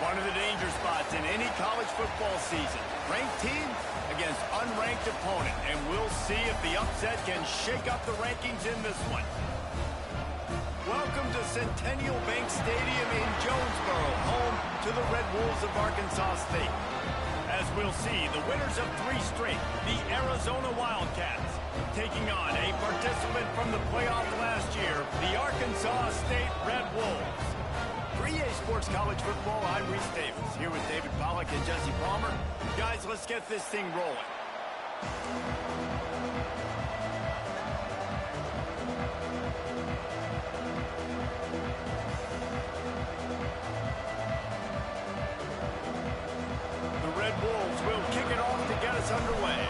One of the danger spots in any college football season. Ranked team against unranked opponent. And we'll see if the upset can shake up the rankings in this one. Welcome to Centennial Bank Stadium in Jonesboro, home to the Red Wolves of Arkansas State. As we'll see, the winners of 3 straight, the Arizona Wildcats, taking on a participant from the playoff last year, the Arkansas State Red Wolves. For EA Sports College Football, I'm Reese Davis, here with David Pollack and Jesse Palmer. Guys, let's get this thing rolling. The Red Wolves will kick it off to get us underway.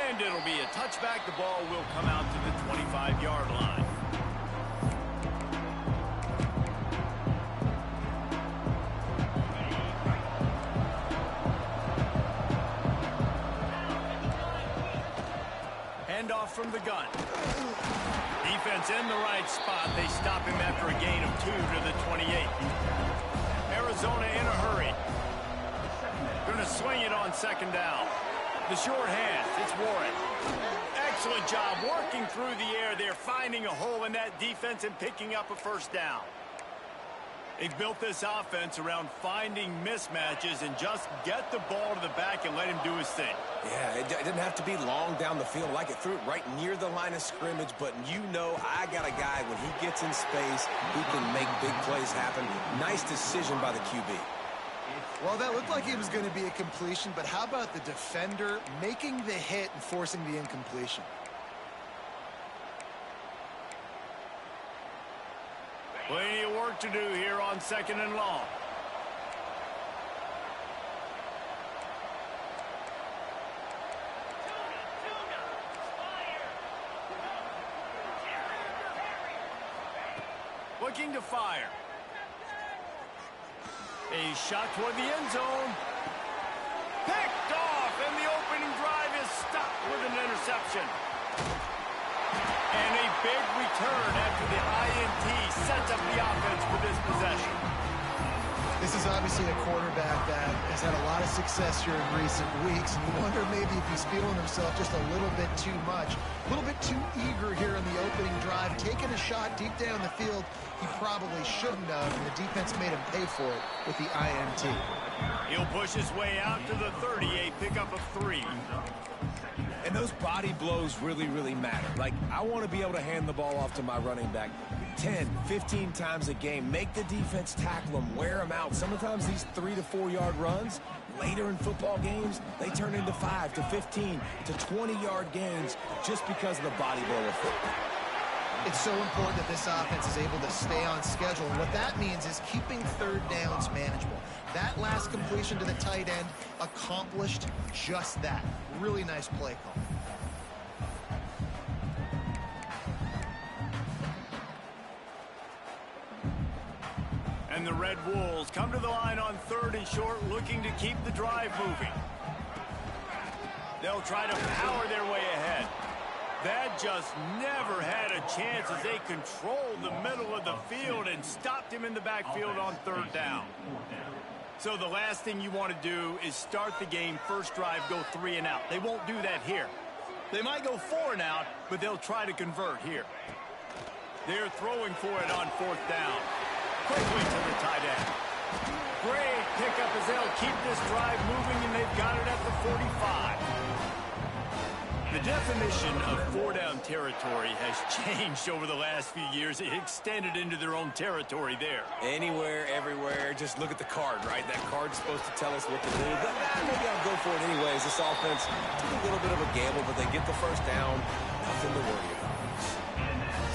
And it'll be a touchback. The ball will come out to the 25-yard line. Handoff from the gun. Defense in the right spot. They stop him after a gain of 2 to the 28. Arizona in a hurry. Going to swing it on 2nd down. The short hands, it's Warren. Excellent job working through the air there, finding a hole in that defense and picking up a 1st down. They've built this offense around finding mismatches and just get the ball to the back and let him do his thing. Yeah, it didn't have to be long down the field. Like it threw it right near the line of scrimmage, but you know I got a guy when he gets in space who can make big plays happen. Nice decision by the QB. Well, that looked like it was going to be a completion, but how about the defender making the hit and forcing the incompletion? Plenty of work to do here on 2nd and long. Looking to fire. A shot toward the end zone. Picked off, and the opening drive is stopped with an interception. And a big return after the INT sets up the offense for this possession. This is obviously a quarterback that has had a lot of success here in recent weeks, and you wonder maybe if he's feeling himself just a little bit too much, a little bit too eager here in the opening drive, taking a shot deep down the field he probably shouldn't have, and the defense made him pay for it with the INT. He'll push his way out to the 30, a pickup of 3. And those body blows really, really matter. Like, I want to be able to hand the ball off to my running back 10, 15 times a game. Make the defense tackle them, wear them out. Sometimes these 3 to 4 yard runs, later in football games, they turn into 5 to 15 to 20-yard gains just because of the body blow effect. It's so important that this offense is able to stay on schedule. And what that means is keeping 3rd downs manageable. That last completion to the tight end accomplished just that. Really nice play call. And the Red Wolves come to the line on 3rd and short, looking to keep the drive moving. They'll try to power their way ahead. That just never had a chance as they controlled the middle of the field and stopped him in the backfield on 3rd down. So the last thing you want to do is start the game, 1st drive, go 3 and out. They won't do that here. They might go 4 and out, but they'll try to convert here. They're throwing for it on 4th down. Quickly to the tight end. Great pickup as they'll keep this drive moving, and they've got it at the 45. The definition of 4-down territory has changed over the last few years. It extended into their own territory there. Anywhere, everywhere, just look at the card, right? That card's supposed to tell us what to do, but maybe I'll go for it anyways. This offense took a little bit of a gamble, but they get the 1st down. Nothing to worry about.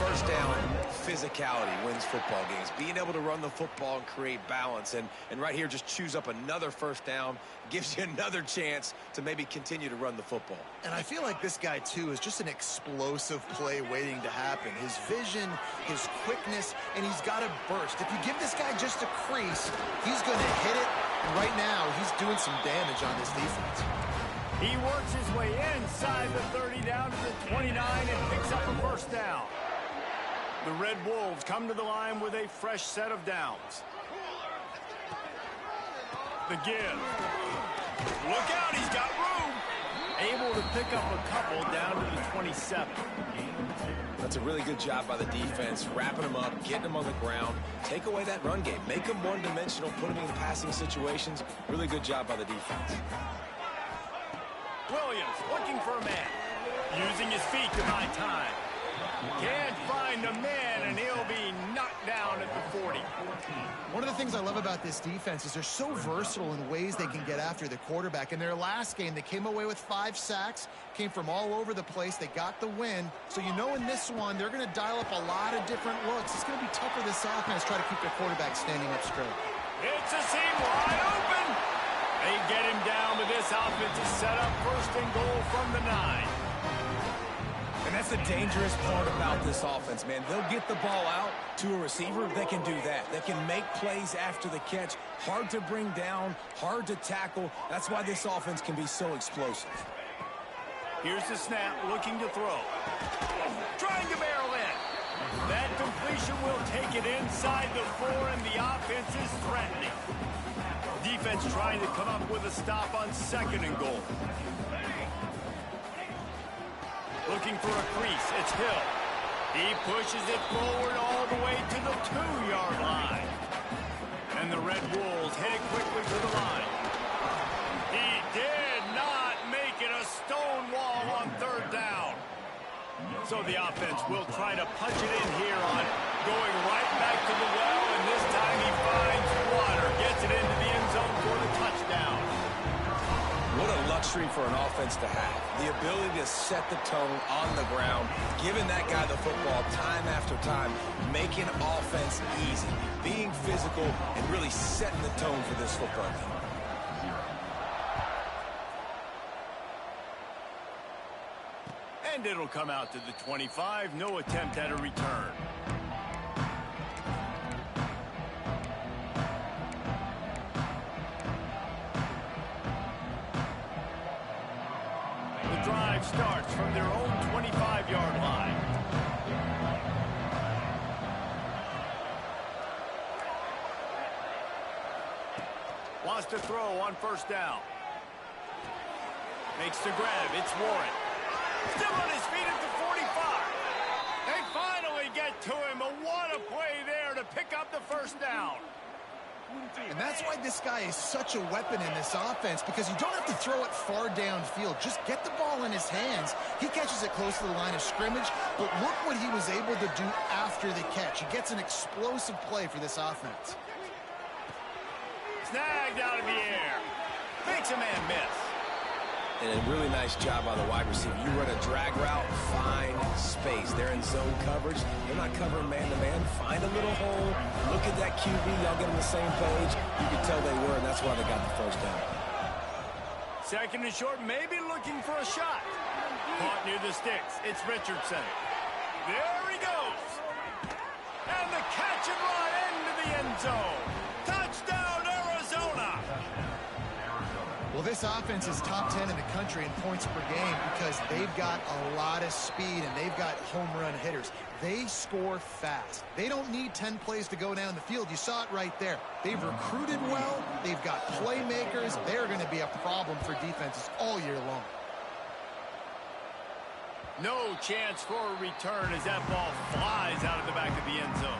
1st down, physicality wins football games. Being able to run the football and create balance. And right here, just choose up another 1st down. Gives you another chance to maybe continue to run the football. And I feel like this guy, too, is just an explosive play waiting to happen. His vision, his quickness, and he's got a burst. If you give this guy just a crease, he's going to hit it. And right now, he's doing some damage on this defense. He works his way inside the 30 down to the 29 and picks up a first down. The Red Wolves come to the line with a fresh set of downs. The give. Look out, he's got room. Able to pick up a couple down to the 27. That's a really good job by the defense, wrapping them up, getting them on the ground, take away that run game, make them one-dimensional, put them in passing situations. Really good job by the defense. Williams looking for a man, using his feet to buy time. Can't find a man, and he'll be knocked down at the 40. One of the things I love about this defense is they're so versatile in ways they can get after the quarterback. In their last game, they came away with 5 sacks, came from all over the place. They got the win. So you know in this one, they're going to dial up a lot of different looks. It's going to be tough for this offense to try to keep their quarterback standing up straight. It's a seam wide open. They get him down, but this offense is set up first and goal from the 9. And that's the dangerous part about this offense, man. They'll get the ball out to a receiver. They can do that. They can make plays after the catch. Hard to bring down, hard to tackle. That's why this offense can be so explosive. Here's the snap, looking to throw. Trying to barrel in. That completion will take it inside the 4, and the offense is threatening. Defense trying to come up with a stop on 2nd and goal. Looking for a crease, it's Hill. He pushes it forward all the way to the 2-yard line. And the Red Wolves head quickly to the line. He did not make it a stone wall on 3rd down. So the offense will try to punch it in here on going right back to the well, and this time he finds water, gets it into the end zone for the touchdown. What a luxury for an offense to have. The ability to set the tone on the ground, giving that guy the football time after time, making offense easy, being physical, and really setting the tone for this football team. And it'll come out to the 25. No attempt at a return. The drive starts from their own 25-yard line. Wants to throw on 1st down. Makes the grab. It's Warren. Still on his feet at the 45. They finally get to him, but what a play there to pick up the 1st down. And that's why this guy is such a weapon in this offense, because you don't have to throw it far downfield. Just get the ball in his hands. He catches it close to the line of scrimmage, but look what he was able to do after the catch. He gets an explosive play for this offense. Snagged out of the air. Makes a man miss. And a really nice job by the wide receiver. You run a drag route, find space. They're in zone coverage. They're not covering man-to-man. Find a little hole. Look at that QB. Y'all get on the same page. You can tell they were, and that's why they got the 1st down. 2nd and short, maybe looking for a shot. Caught near the sticks. It's Richardson. There he goes. And the catch and run into the end zone. Touchdown, Arizona. Well, this offense is top 10 in the country in points per game because they've got a lot of speed and they've got home run hitters. They score fast. They don't need 10 plays to go down the field. You saw it right there. They've recruited well. They've got playmakers. They're going to be a problem for defenses all year long. No chance for a return as that ball flies out of the back of the end zone.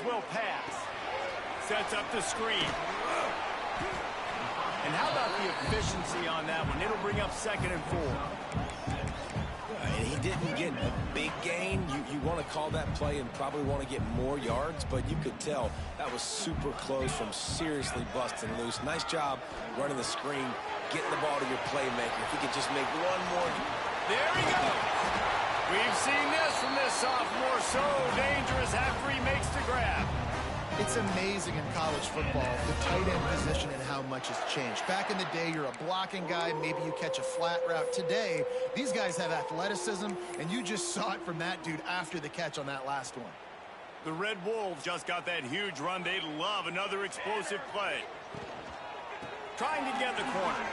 Will pass. Sets up the screen. And how about the efficiency on that one? It'll bring up 2nd and 4. And he didn't get a big gain. You want to call that play and probably want to get more yards, but you could tell that was super close from seriously busting loose. Nice job running the screen, getting the ball to your playmaker. If he could just make one more. There he goes. We've seen this from this sophomore. So dangerous after he makes the grab. It's amazing in college football, the tight end position and how much has changed. Back in the day, you're a blocking guy, maybe you catch a flat route. Today, these guys have athleticism, and you just saw it from that dude after the catch on that last one. The Red Wolves just got that huge run. They love another explosive play. Trying to get the corner.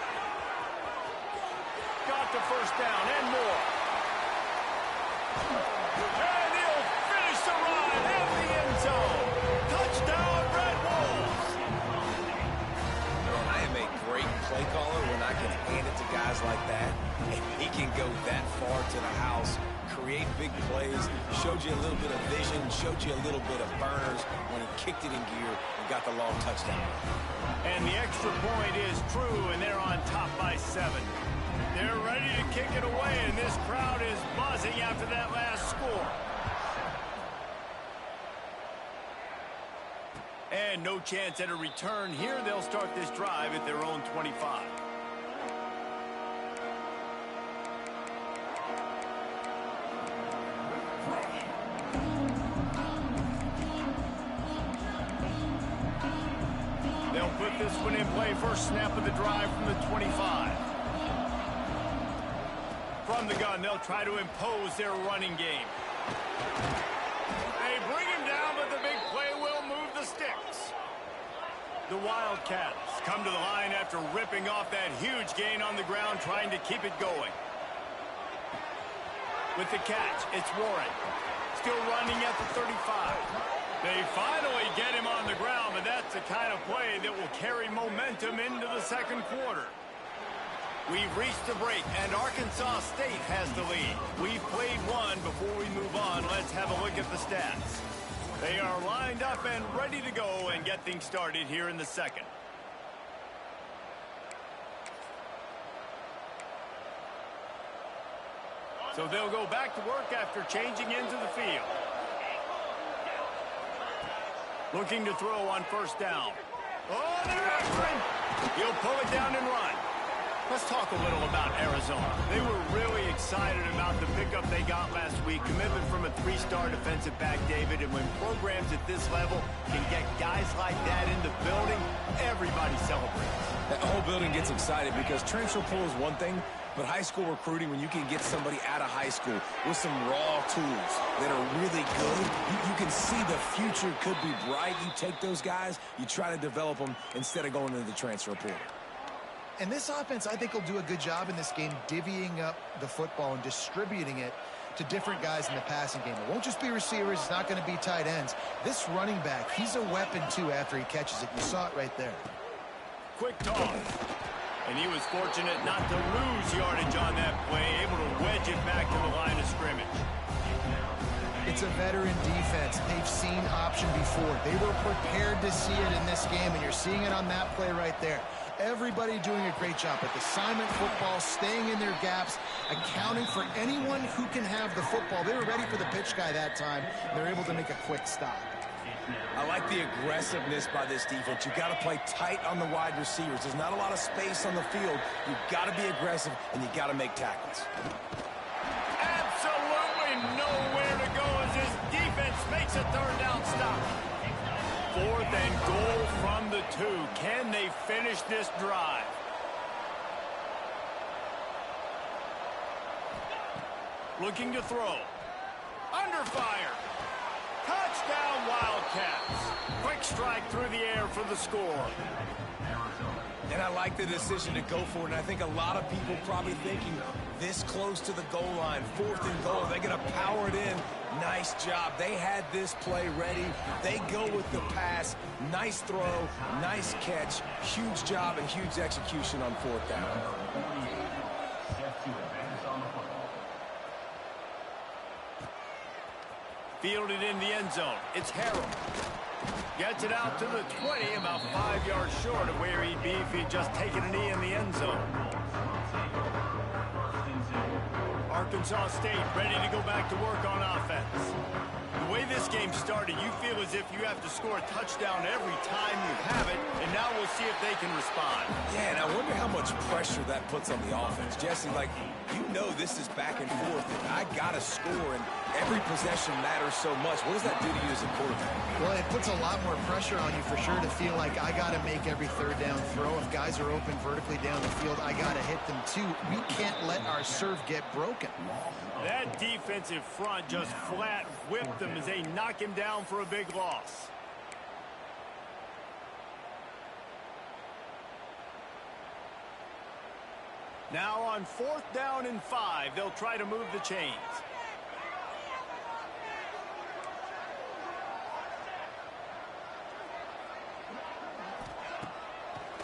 Got the first down and more. And he'll finish the run at the end zone. Touchdown, Red Wolves. I am a great play caller when I can hand it to guys like that. And he can go that far to the house, create big plays, showed you a little bit of vision, showed you a little bit of burners when he kicked it in gear and got the long touchdown. And the extra point is true, and they're on top by 7. They're ready to kick it away, and this crowd is buzzing after that last score. And no chance at a return here. They'll start this drive at their own 25. They'll put this one in play. First snap of the drive from the 25. From the gun, they'll try to impose their running game. They bring him down, but the big play will move the sticks. The Wildcats come to the line after ripping off that huge gain on the ground, trying to keep it going. With the catch, it's Warren. Still running at the 35. They finally get him on the ground, but that's the kind of play that will carry momentum into the second quarter. We've reached the break, and Arkansas State has the lead. We've played one. Before we move on, let's have a look at the stats. They are lined up and ready to go and get things started here in the second. So they'll go back to work after changing into the field. Looking to throw on first down. Oh, they're after him. He'll pull it down and run. Let's talk a little about Arizona. They were really excited about the pickup they got last week. Commitment from a 3-star defensive back, David. And when programs at this level can get guys like that in the building, everybody celebrates. That whole building gets excited because transfer portal is one thing, but high school recruiting, when you can get somebody out of high school with some raw tools that are really good, you can see the future could be bright. You take those guys, you try to develop them instead of going into the transfer portal. And this offense, I think, will do a good job in this game divvying up the football and distributing it to different guys in the passing game. It won't just be receivers. It's not going to be tight ends. This running back, he's a weapon, too, after he catches it. You saw it right there. Quick toss. And he was fortunate not to lose yardage on that play, able to wedge it back to the line of scrimmage. It's a veteran defense. They've seen option before. They were prepared to see it in this game, and you're seeing it on that play right there. Everybody doing a great job at assignment football, staying in their gaps, accounting for anyone who can have the football. They were ready for the pitch guy that time, and they're able to make a quick stop. I like the aggressiveness by this defense. You've got to play tight on the wide receivers. There's not a lot of space on the field. You've got to be aggressive, and you've got to make tackles. Absolutely nowhere to go as his defense makes a third down stop. 4th and goal from the 2. Can they finish this drive? Looking to throw. Under fire. Touchdown, Wildcats. Quick strike through the air for the score. And I like the decision to go for it. And I think a lot of people probably thinking this close to the goal line, 4th and goal, they're going to power it in. Nice job. They had this play ready. They go with the pass. Nice throw, nice catch. Huge job and huge execution on 4th down. Fielded in the end zone. It's Harrell. Gets it out to the 20, about 5 yards short of where he'd be if he'd just taken a knee in the end zone. Arkansas State ready to go back to work on offense. The way this game started, you feel as if you have to score a touchdown every time you have it, and now we'll see if they can respond. Yeah, and I wonder how much pressure that puts on the offense. Jesse, like, you know this is back and forth, and I got to score, and every possession matters so much. What does that do to you as a quarterback? Well, it puts a lot more pressure on you for sure to feel like I got to make every third down throw. If guys are open vertically down the field, I got to hit them too. We can't let our serve get broken. That defensive front just flat whipped them as they knock him down for a big loss. Now on 4th down and 5, they'll try to move the chains.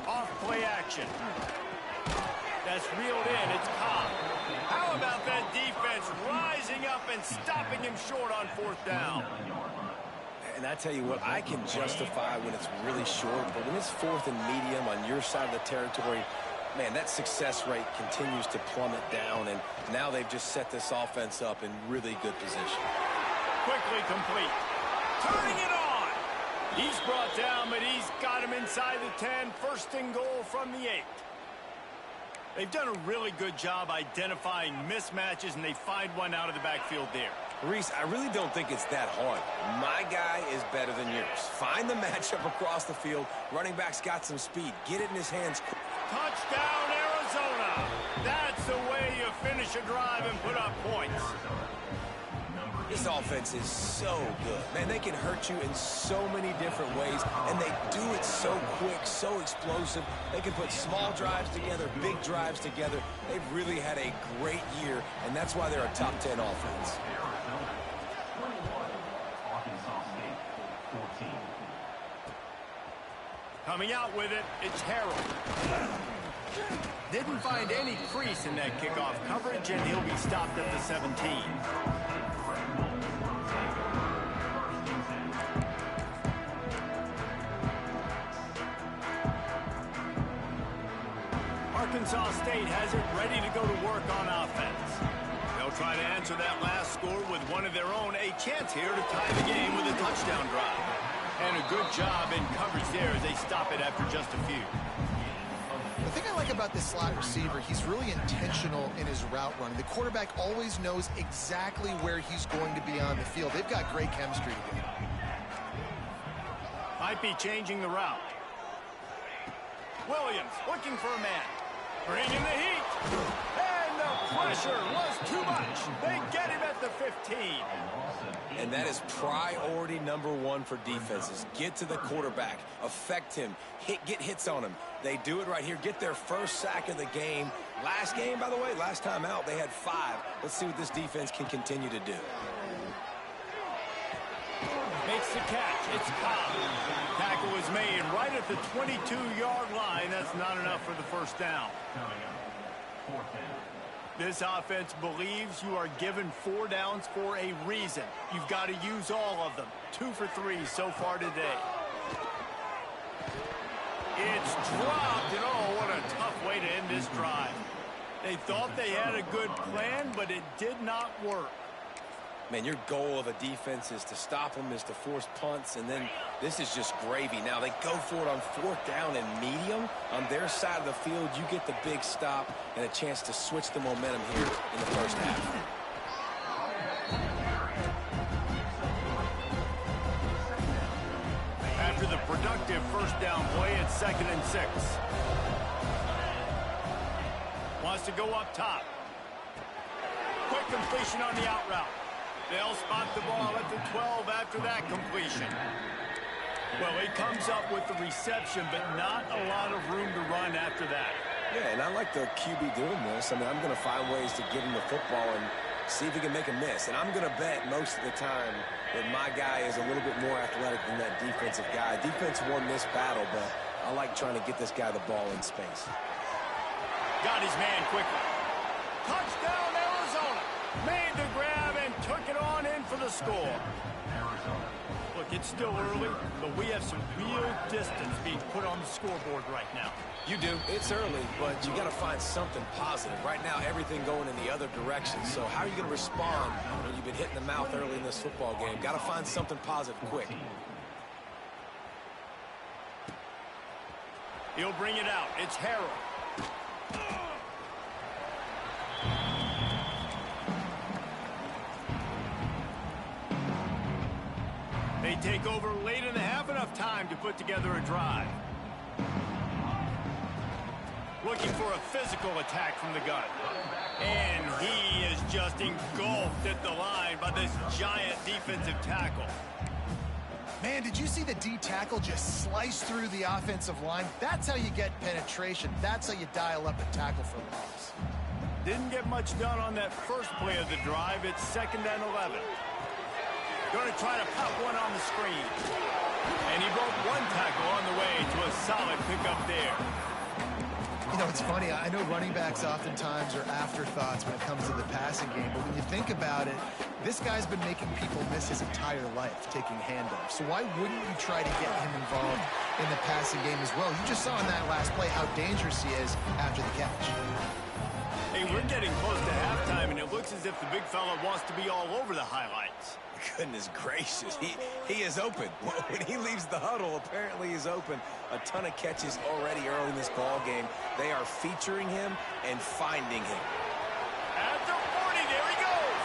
Off play action. That's reeled in. It's Ncaa. How about that defense rising up and stopping him short on 4th down? And I tell you what, I can justify when it's really short, but when it's 4th and medium on your side of the territory, man, that success rate continues to plummet down, and now they've just set this offense up in really good position. Quickly complete. Turning it on. He's brought down, but he's got him inside the 10. 1st and goal from the 8. They've done a really good job identifying mismatches, and they find one out of the backfield there. Reese, I really don't think it's that hard. My guy is better than yours. Find the matchup across the field. Running back's got some speed. Get it in his hands. Touchdown, Arizona. That's the way you finish a drive and put up points. This offense is so good. Man, they can hurt you in so many different ways, and they do it so quick, so explosive. They can put small drives together, big drives together. They've really had a great year, and that's why they're a top 10 offense. Coming out with it, it's Harold. Didn't find any crease in that kickoff coverage, and he'll be stopped at the 17. Arkansas State has it ready to go to work on offense. They'll try to answer that last score with one of their own. A chance here to tie the game with a touchdown drive. And a good job in coverage there as they stop it after just a few. The thing I like about this slot receiver, he's really intentional in his route running. The quarterback always knows exactly where he's going to be on the field. They've got great chemistry together. Might be changing the route. Williams looking for a man. Bringing the heat. And the pressure was too much. They get him at the 15. And that is priority number 1 for defenses. Get to the quarterback. Affect him. Get hits on him. They do it right here. Get their first sack of the game. Last game, by the way, last time out, they had 5. Let's see what this defense can continue to do. Makes the catch. It's Ncaa. Tackle was made right at the 22-yard line. That's not enough for the 1st down. This offense believes you are given 4 downs for a reason. You've got to use all of them. 2 for 3 so far today. It's dropped, and oh, what a tough way to end this drive. They thought they had a good plan, but it did not work. Man, your goal of a defense is to stop them, is to force punts, and then this is just gravy. Now, they go for it on 4th down and medium. On their side of the field, you get the big stop and a chance to switch the momentum here in the 1st half. After the productive 1st down play, it's 2nd and 6. Wants to go up top. Quick completion on the out route. They'll spot the ball at the 12 after that completion. Well, he comes up with the reception, but not a lot of room to run after that. Yeah, and I like the QB doing this. I mean, I'm going to find ways to give him the football and see if he can make a miss. And I'm going to bet most of the time that my guy is a little bit more athletic than that defensive guy. Defense won this battle, but I like trying to get this guy the ball in space. Got his man quickly. Touchdown, Arizona. Made the grab and took it on in for the score. Look, it's still early, but we have some real distance being put on the scoreboard right now. You do. It's early, but you got to find something positive. Right now, everything going in the other direction. So how are you going to respond when you've been hit in the mouth early in this football game? Got to find something positive quick. He'll bring it out. It's Harold. take over late in the half, enough time to put together a drive. Looking for a physical attack from the gun. And he is just engulfed at the line by this giant defensive tackle. Man, did you see the D tackle just slice through the offensive line? That's how you get penetration. That's how you dial up a tackle for loss. Didn't get much done on that first play of the drive. It's 2nd and 11. Going to try to pop one on the screen. And he broke one tackle on the way to a solid pickup there. You know, it's funny. I know running backs oftentimes are afterthoughts when it comes to the passing game, but when you think about it, this guy's been making people miss his entire life taking handoffs. So why wouldn't you try to get him involved in the passing game as well? You just saw in that last play how dangerous he is after the catch. Hey, we're getting close to halftime, and it looks as if the big fella wants to be all over the highlights. Goodness gracious, he is open. When he leaves the huddle, apparently he's open. A ton of catches already early in this ball game. They are featuring him and finding him. At the 40, there he goes.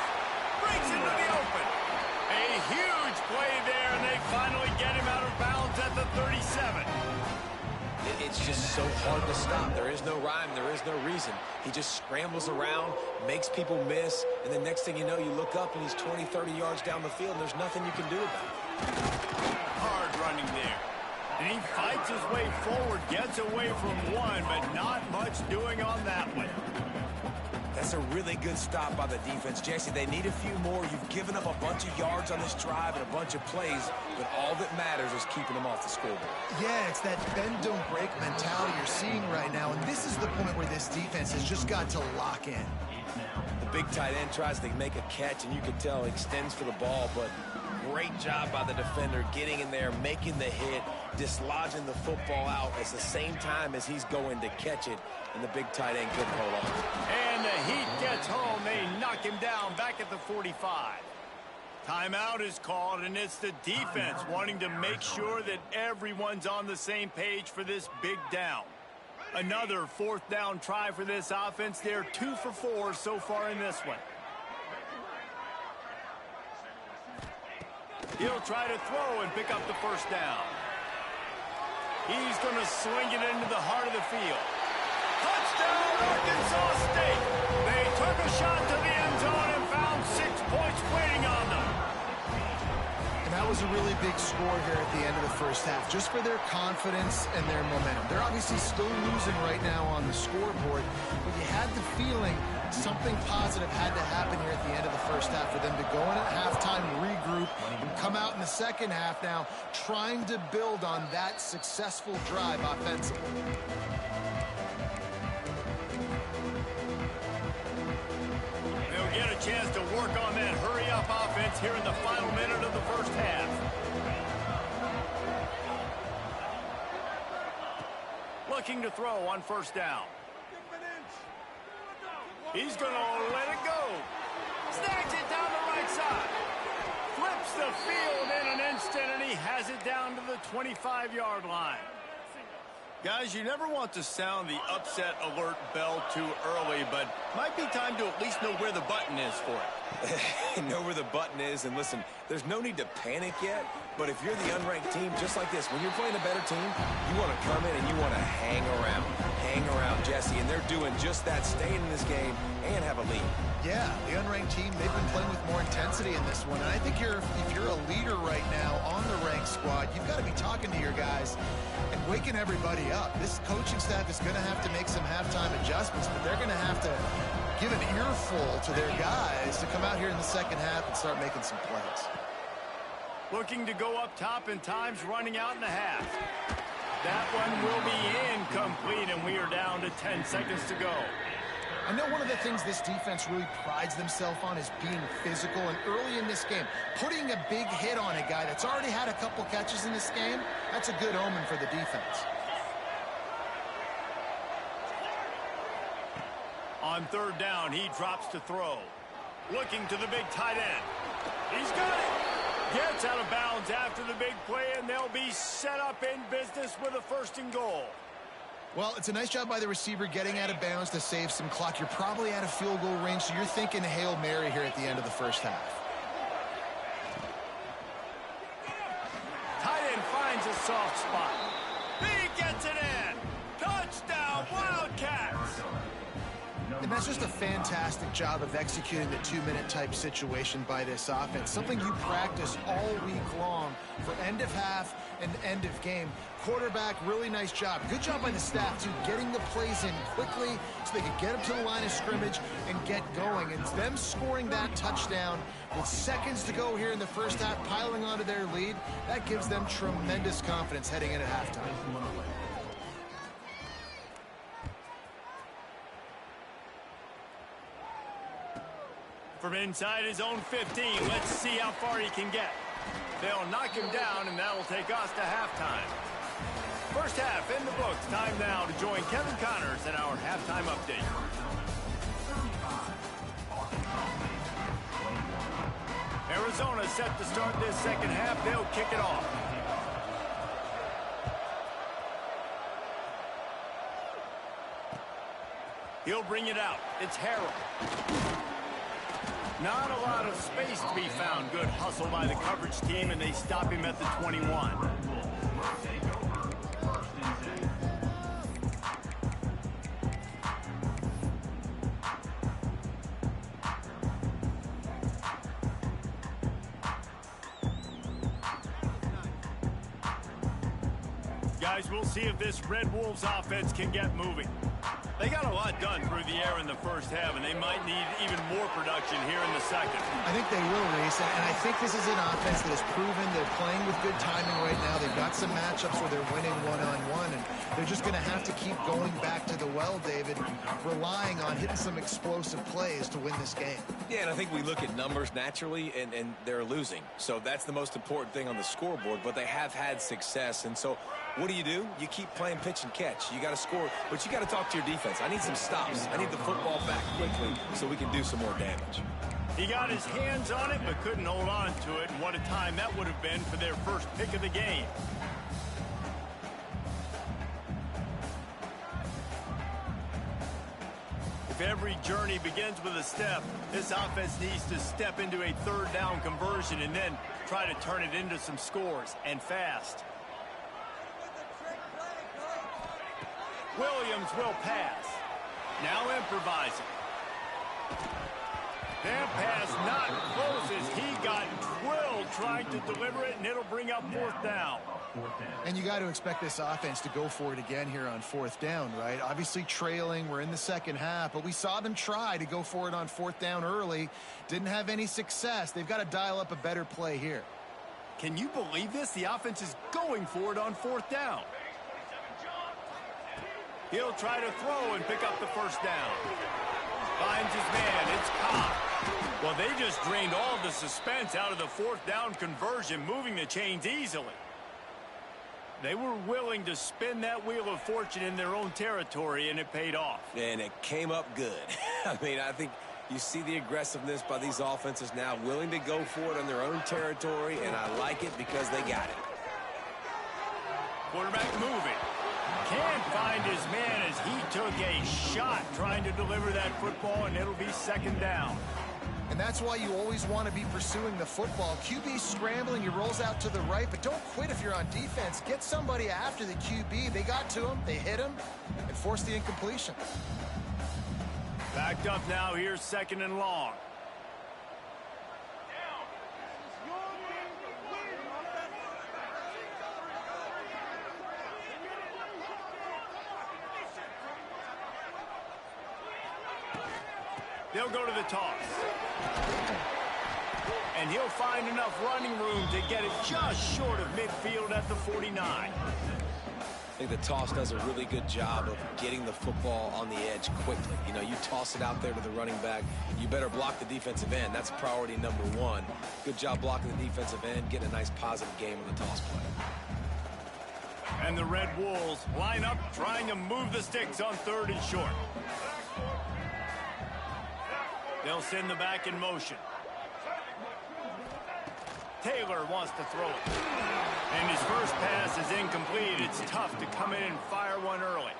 Breaks into the open. A huge play there, and they finally get him out of bounds at the 37. It's just so hard to stop. There is no rhyme. There is no reason. He just scrambles around, makes people miss, and the next thing you know, you look up and he's 20, 30 yards down the field, and there's nothing you can do about it. Hard running there. And he fights his way forward, gets away from one, but not much doing on that one. That's a really good stop by the defense. Jesse, they need a few more. You've given up a bunch of yards on this drive and a bunch of plays, but all that matters is keeping them off the scoreboard. Yeah, it's that bend, don't break mentality you're seeing right now, and this is the point where this defense has just got to lock in. The big tight end tries to make a catch, and you can tell he extends for the ball, but great job by the defender getting in there, making the hit, dislodging the football out at the same time as he's going to catch it, and the big tight end couldn't hold on. And the Heat gets home. They knock him down back at the 45. Timeout is called, and it's the defense wanting to make sure that everyone's on the same page for this big down. Another 4th down try for this offense. They're 2 for 4 so far in this one. He'll try to throw and pick up the 1st down. He's going to swing it into the heart of the field. Touchdown, Arkansas State! They took a shot to the end zone and found 6 points waiting on them. And that was a really big score here at the end of the first half, just for their confidence and their momentum. They're obviously still losing right now on the scoreboard, but you had the feeling something positive had to happen here at the end of the first half for them to go in at halftime, regroup, and come out in the second half now trying to build on that successful drive offensively. They'll get a chance to work on that hurry-up offense here in the final minute of the first half. Looking to throw on 1st down. He's going to let it go. Snags it down the right side. Flips the field in an instant, and he has it down to the 25-yard line. Guys, you never want to sound the upset alert bell too early, but might be time to at least know where the button is for it. Know where the button is, and listen, there's no need to panic yet, but if you're the unranked team, just like this, when you're playing a better team, you want to come in and you want to hang around, Jesse, and they're doing just that, staying in this game and have a lead. Yeah, the unranked team, they've been playing with more intensity in this one, and I think if you're a leader right now on the ranked squad, you've got to be talking to your guys and waking everybody up. This coaching staff is going to have to make some halftime adjustments, but they're going to have to give an earful to their guys to come out here in the second half and start making some plays. Looking to go up top, and time's running out in the half. That one will be incomplete, and we are down to 10 seconds to go. I know one of the things this defense really prides themselves on is being physical, and early in this game, putting a big hit on a guy that's already had a couple catches in this game, that's a good omen for the defense. On 3rd down, he drops to throw. Looking to the big tight end. He's got it. Gets out of bounds after the big play, and they'll be set up in business with a 1st and goal. Well, it's a nice job by the receiver getting out of bounds to save some clock. You're probably out of field goal range, so you're thinking Hail Mary here at the end of the first half. finds a soft spot. He gets it in. Touchdown, Wildcats. And that's just a fantastic job of executing the two-minute type situation by this offense. Something you practice all week long for end of half and end of game. Quarterback, really nice job. Good job by the staff, too, getting the plays in quickly so they could get up to the line of scrimmage and get going. And them scoring that touchdown with seconds to go here in the first half, piling onto their lead, that gives them tremendous confidence heading in at halftime. From inside his own 15, let's see how far he can get. They'll knock him down, and that'll take us to halftime. First half in the books. Time now to join Kevin Connors in our halftime update. Arizona set to start this second half. They'll kick it off. He'll bring it out. It's Harrell. Not a lot of space to be found. Good hustle by the coverage team, and they stop him at the 21. Guys, we'll see if this Red Wolves offense can get moving. They got a lot done through the air in the first half, and they might need even more production here in the second. I think they will, Reese, and I think this is an offense that has proven they're playing with good timing right now. They've got some matchups where they're winning one-on-one, and they're just going to have to keep going back to the well, David, relying on hitting some explosive plays to win this game. Yeah, and I think we look at numbers naturally, and they're losing. So that's the most important thing on the scoreboard, but they have had success. And so what do? You keep playing pitch and catch. You got to score, but you got to talk to your defense. I need some stops. I need the football back quickly so we can do some more damage. He got his hands on it, but couldn't hold on to it, and what a time that would have been for their first pick of the game. If every journey begins with a step, this offense needs to step into a third down conversion and then try to turn it into some scores, and fast. Williams will pass. Now improvising. That pass not close as he got drilled trying to deliver it, and it'll bring up fourth down. And you got to expect this offense to go for it again here on fourth down, right? Obviously trailing, we're in the second half, but we saw them try to go for it on fourth down early. Didn't have any success. They've got to dial up a better play here. Can you believe this? The offense is going for it on fourth down. He'll try to throw and pick up the first down. Finds his man. It's Ncaa. Well, they just drained all the suspense out of the fourth down conversion, moving the chains easily. They were willing to spin that wheel of fortune in their own territory, and it paid off. And it came up good. I mean, I think you see the aggressiveness by these offenses now, willing to go for it on their own territory, and I like it because they got it. Quarterback moving. Can't find his man as he took a shot trying to deliver that football, and it'll be second down. And that's why you always want to be pursuing the football. QB scrambling, he rolls out to the right, but don't quit if you're on defense. Get somebody after the QB. They got to him, they hit him, and forced the incompletion. Backed up now, here's second and long. They'll go to the toss. And he'll find enough running room to get it just short of midfield at the 49. I think the toss does a really good job of getting the football on the edge quickly. You know, you toss it out there to the running back, you better block the defensive end. That's priority number one. Good job blocking the defensive end, getting a nice positive game on the toss play. And the Red Wolves line up trying to move the sticks on third and short. They'll send the back in motion. Taylor wants to throw it. And his first pass is incomplete. It's tough to come in and fire one early.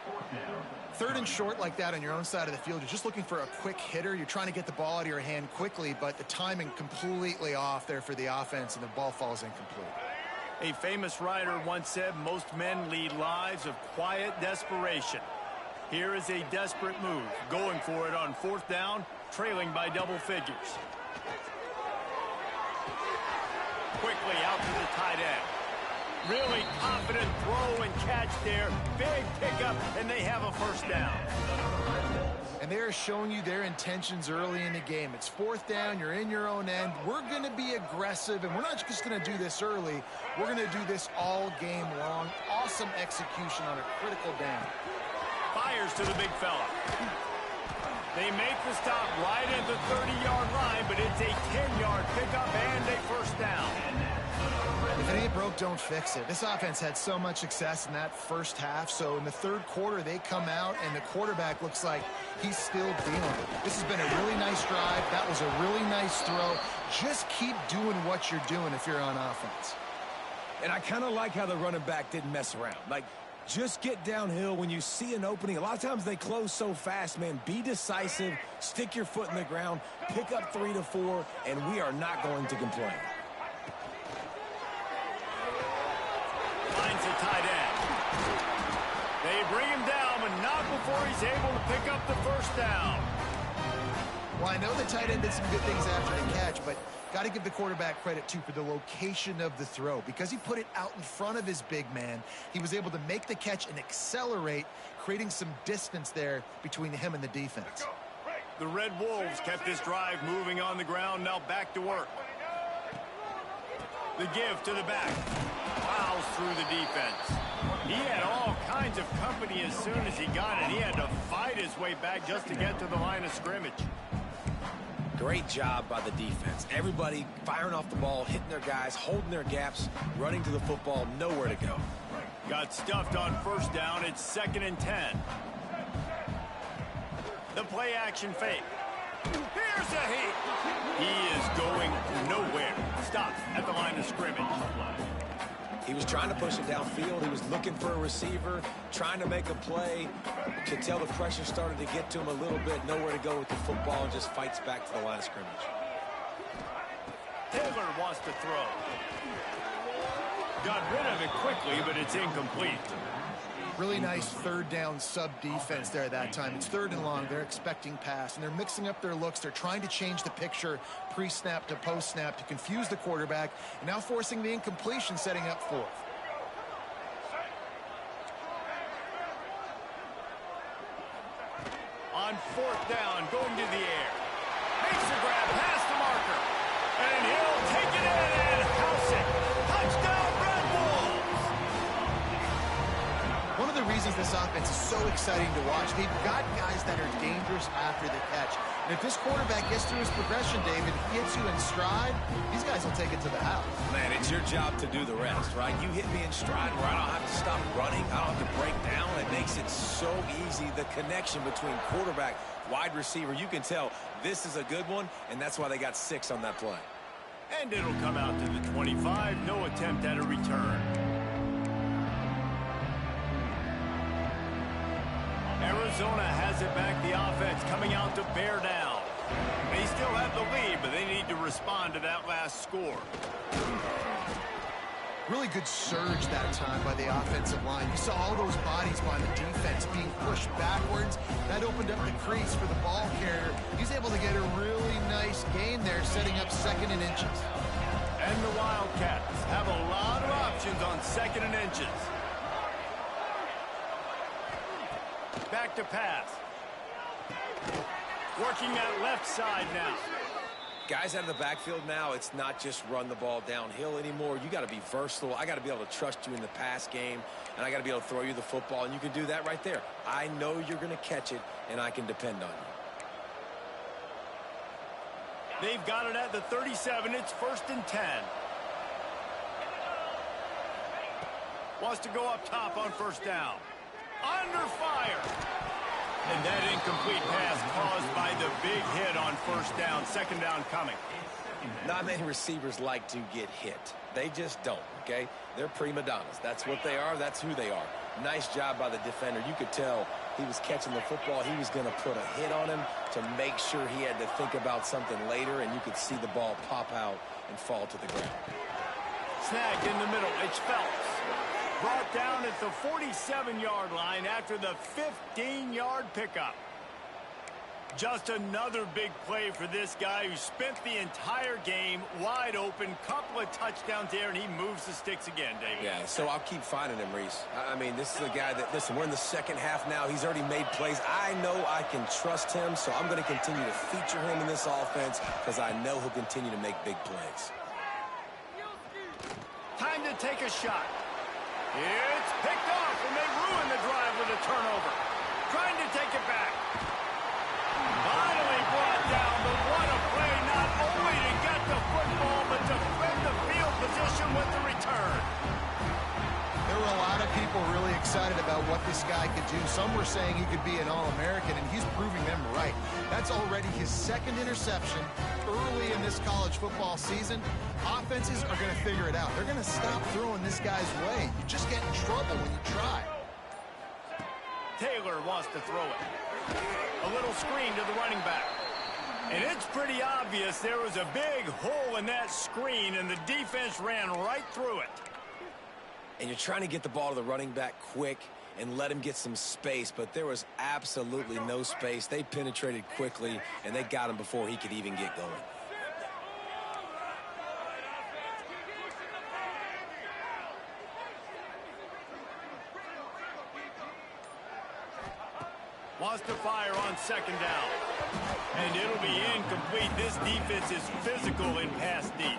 Third and short like that on your own side of the field, you're just looking for a quick hitter. You're trying to get the ball out of your hand quickly, but the timing completely off there for the offense, and the ball falls incomplete. A famous writer once said most men lead lives of quiet desperation. Here is a desperate move, going for it on 4th down, trailing by double figures. Quickly out to the tight end. Really confident throw and catch there. Big pickup, and they have a first down. And they are showing you their intentions early in the game. It's 4th down. You're in your own end. We're going to be aggressive, and we're not just going to do this early. We're going to do this all game long. Awesome execution on a critical down. Fires to the big fella. They make the stop right at the 30-yard line, but it's a 10-yard pickup and a first down. If it ain't broke, don't fix it. This offense had so much success in that first half, so in the 3rd quarter, they come out, and the quarterback looks like he's still dealing it. This has been a really nice drive. That was a really nice throw. Just keep doing what you're doing if you're on offense. And I kind of like how the running back didn't mess around. Like, just get downhill when you see an opening. A lot of times they close so fast, man. Be decisive, stick your foot in the ground, pick up 3 to 4, and we are not going to complain. Finds a tight end. They bring him down, but not before he's able to pick up the first down. Well, I know the tight end did some good things after the catch, but got to give the quarterback credit, too, for the location of the throw. Because he put it out in front of his big man, he was able to make the catch and accelerate, creating some distance there between him and the defense. The Red Wolves kept this drive moving on the ground, now back to work. The give to the back. Plows through the defense. He had all kinds of company as soon as he got it. He had to fight his way back just to get to the line of scrimmage. Great job by the defense. Everybody firing off the ball, hitting their guys, holding their gaps, running to the football, nowhere to go. Got stuffed on first down. It's 2nd and 10. The play action fake. Here's a hit. He is going nowhere. Stops at the line of scrimmage. He was trying to push it downfield. He was looking for a receiver, trying to make a play. Could tell the pressure started to get to him a little bit. Nowhere to go with the football, and just fights back to the line of scrimmage. Taylor wants to throw. Got rid of it quickly, but it's incomplete. Really nice 3rd down sub-defense there that time. It's 3rd and long. They're expecting pass, and they're mixing up their looks. They're trying to change the picture pre-snap to post-snap to confuse the quarterback, and now forcing the incompletion, setting up 4th. On 4th down, going to the air. Makes a grab past the marker. And he'll take it in and house it. Touchdown, Red Wolves! One of the reasons this offense is so exciting to watch, they've got guys that are dangerous after the catch. And if this quarterback gets through his progression, David, hits you in stride, these guys will take it to the house. Man, it's your job to do the rest, right? You hit me in stride where I don't have to stop running. I don't have to break down. It makes it so easy. The connection between quarterback, wide receiver, you can tell this is a good one, and that's why they got 6 on that play. And it'll come out to the 25. No attempt at a return. Arizona has it back. The offense coming out to bear down. They still have the lead, but they need to respond to that last score. Really good surge that time by the offensive line. You saw all those bodies by the defense being pushed backwards. That opened up the crease for the ball carrier. He's able to get a really nice gain there, setting up 2nd and inches. And the Wildcats have a lot of options on 2nd and inches. Back to pass. Working that left side now. Guys out of the backfield now, it's not just run the ball downhill anymore. You got to be versatile. I got to be able to trust you in the pass game, and I got to be able to throw you the football, and you can do that right there. I know you're going to catch it, and I can depend on you. They've got it at the 37. It's 1st and 10. Wants to go up top on first down. Under fire. And that incomplete pass caused by the big hit on first down. 2nd down coming. Not many receivers like to get hit. They just don't, okay? They're prima donnas. That's what they are. That's who they are. Nice job by the defender. You could tell he was catching the football. He was going to put a hit on him to make sure he had to think about something later, and you could see the ball pop out and fall to the ground. snagged in the middle. It's Phelps. Brought down at the 47-yard line after the 15-yard pickup. Just another big play for this guy who spent the entire game wide open. Couple of touchdowns there, and he moves the sticks again, David. Yeah, so I'll keep finding him, Reese. I mean, this is a guy that, listen, we're in the second half now. He's already made plays. I know I can trust him, so I'm going to continue to feature him in this offense because I know he'll continue to make big plays. Time to take a shot. It's picked off, and they ruin the drive with a turnover. Trying to take it back. Finally brought down, but what a play, not only to get the football, but to defend the field position with the return. There were a lot of people really excited about what this guy could do. Some were saying he could be an All-American, and he's proving them right. That's already his second interception early in this college football season. Offenses are going to figure it out. They're going to stop throwing this guy's way. You just get in trouble when you try. Taylor wants to throw it. A little screen to the running back. And it's pretty obvious there was a big hole in that screen, and the defense ran right through it. And you're trying to get the ball to the running back quick and let him get some space, but there was absolutely no space. They penetrated quickly, and they got him before he could even get going. Wants to fire on second down. And it'll be incomplete. This defense is physical in pass deep.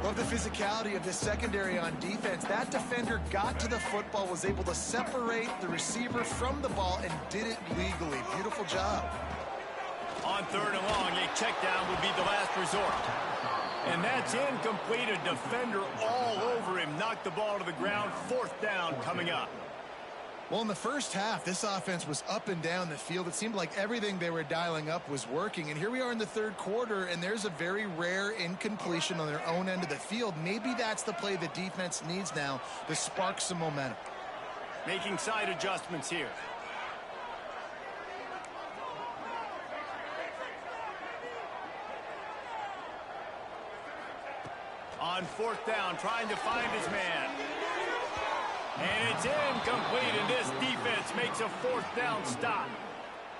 Love the physicality of this secondary on defense. That defender got to the football, was able to separate the receiver from the ball, and did it legally. Beautiful job. On third and long, a check down would be the last resort. And that's incomplete. A defender all over him. Knocked the ball to the ground. Fourth down coming up. Well, in the first half, this offense was up and down the field. It seemed like everything they were dialing up was working. And here we are in the third quarter, and there's a very rare incompletion on their own end of the field. Maybe that's the play the defense needs now to spark some momentum. Making side adjustments here. On fourth down, trying to find his man. And it's incomplete, and this defense makes a fourth down stop.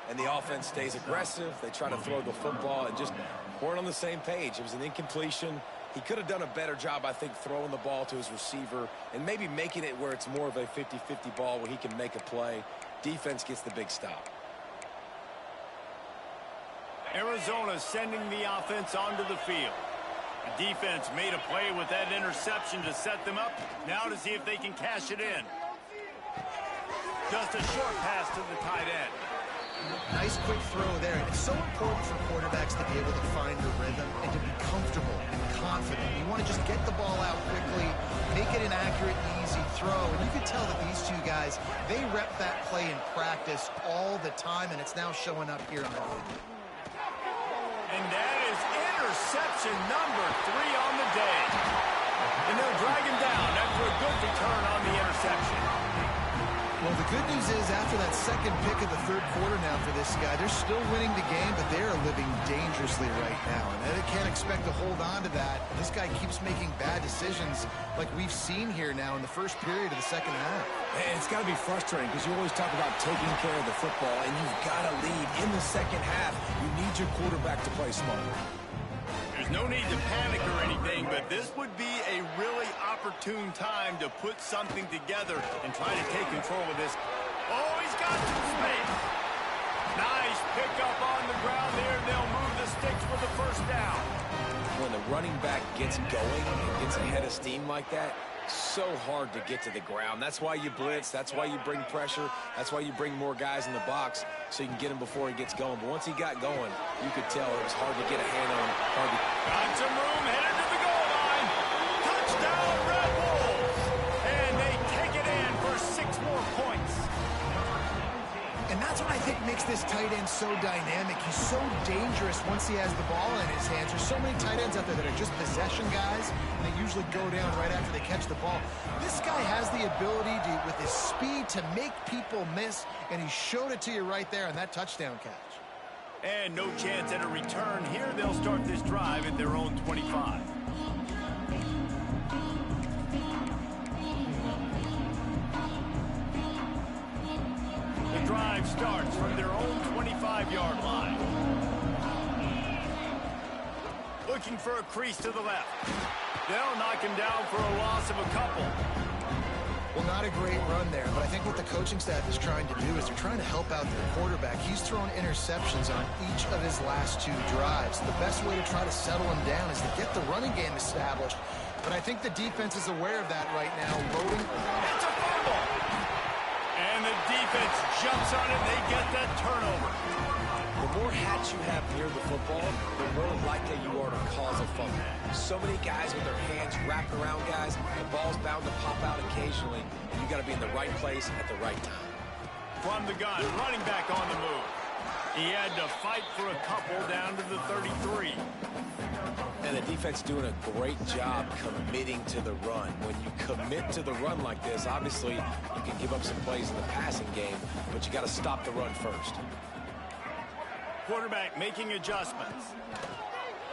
And the offense stays aggressive. They try to throw the football and just weren't on the same page. It was an incompletion. He could have done a better job, I think, throwing the ball to his receiver and maybe making it where it's more of a 50-50 ball where he can make a play. Defense gets the big stop. Arizona sending the offense onto the field. The defense made a play with that interception to set them up. Now to see if they can cash it in. Just a short pass to the tight end. Nice quick throw there. It's so important for quarterbacks to be able to find the rhythm and to be comfortable and confident. You want to just get the ball out quickly, make it an accurate and easy throw. And you can tell that these two guys, they rep that play in practice all the time, and it's now showing up here on the field. And that is interception number 3 on the day. And they'll drag him down after a good return on the interception. Well, the good news is after that second pick of the third quarter now for this guy, they're still winning the game, but they are living dangerously right now. And they can't expect to hold on to that. This guy keeps making bad decisions like we've seen here now in the first period of the second half. And it's got to be frustrating because you always talk about taking care of the football, and you've got to lead in the second half. You need your quarterback to play smart. There's no need to panic or anything, but this would be a really opportune time to put something together and try to take control of this. Oh, he's got some space. Nice pickup on the ground there. They'll move the sticks for the first down. When the running back gets going and gets ahead of steam like that, so hard to get to the ground. That's why you blitz. That's why you bring pressure. That's why you bring more guys in the box so you can get him before he gets going. But once he got going, you could tell it was hard to get a hand on him. Got some room, headed to the goal line. Touchdown, Red Wolves. And they take it in for 6 more points. And that's what I think makes this tight end so dynamic. He's so dangerous once he has the ball in his hands. There's so many tight ends out there that are just possession guys, and they usually go down right after they catch the ball. This guy has the ability to, with his speed, to make people miss, and he showed it to you right there on that touchdown catch. And no chance at a return here. They'll start this drive at their own 25. starts from their own 25-yard line. Looking for a crease to the left. They'll knock him down for a loss of a couple. Well, not a great run there, but I think what the coaching staff is trying to do is they're trying to help out their quarterback. He's thrown interceptions on each of his last 2 drives. The best way to try to settle him down is to get the running game established. But I think the defense is aware of that right now. Loading. It's a fumble. And the defense jumps on it. They get that turnover. The more hats you have near the football, the more likely you are to cause a fumble. So many guys with their hands wrapped around guys, the ball's bound to pop out occasionally, and you got to be in the right place at the right time. From the gun, running back on the move. He had to fight for a couple down to the 33. And the defense doing a great job committing to the run. When you commit to the run like this, obviously you can give up some plays in the passing game, but you got to stop the run first. Quarterback making adjustments.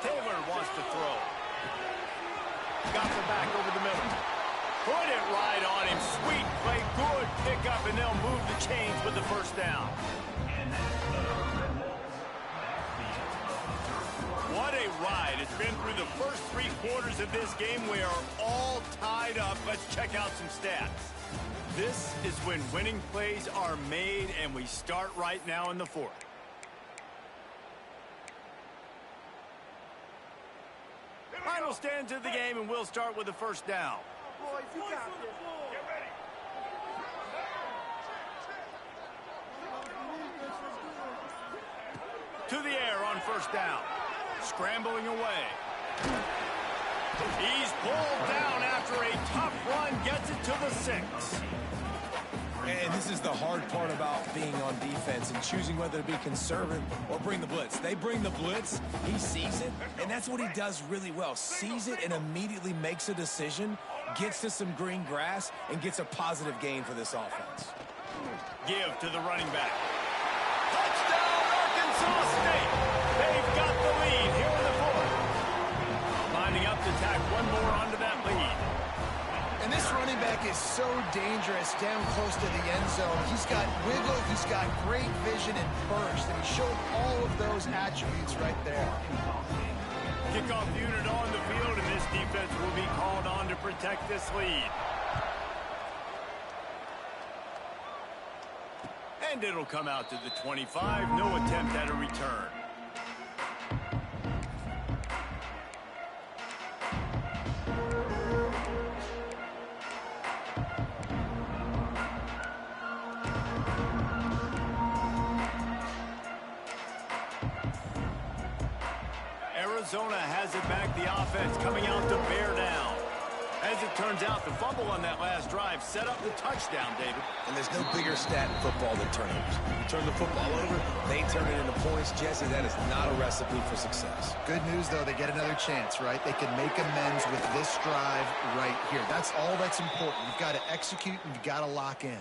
Taylor wants to throw. Got the back over the middle. Put it right on him. Sweet play, good pickup, and they'll move the chains with the first down. What a ride. It's been through the first 3 quarters of this game. We are all tied up. Let's check out some stats. This is when winning plays are made, and we start right now in the 4th. Final stands of the game, and we'll start with the first down. Boys, you got this. Get ready. To the air on first down. Scrambling away. He's pulled down after a tough run. Gets it to the 6. And this is the hard part about being on defense and choosing whether to be conservative or bring the blitz. They bring the blitz, he sees it, and that's what he does really well. Sees it and immediately makes a decision, gets to some green grass, and gets a positive gain for this offense. Give to the running back. Touchdown, Arkansas State! They've got the lead here in the 4th. Lining up to tack one more onto that lead. And this running back is so dangerous down close to the end zone. He's got wiggle, he's got great vision and burst, and he showed all of those attributes right there. Kickoff unit on the field, and this defense will be called on to protect this lead. And it'll come out to the 25. No attempt at a return. Arizona has it back. The offense coming out to bear down. As it turns out, the fumble on that last drive set up the touchdown, David. And there's no bigger stat in football than turnovers. You turn the football over, they turn it into points. Jesse, that is not a recipe for success. Good news, though, they get another chance, right? They can make amends with this drive right here. That's all that's important. You've got to execute and you've got to lock in.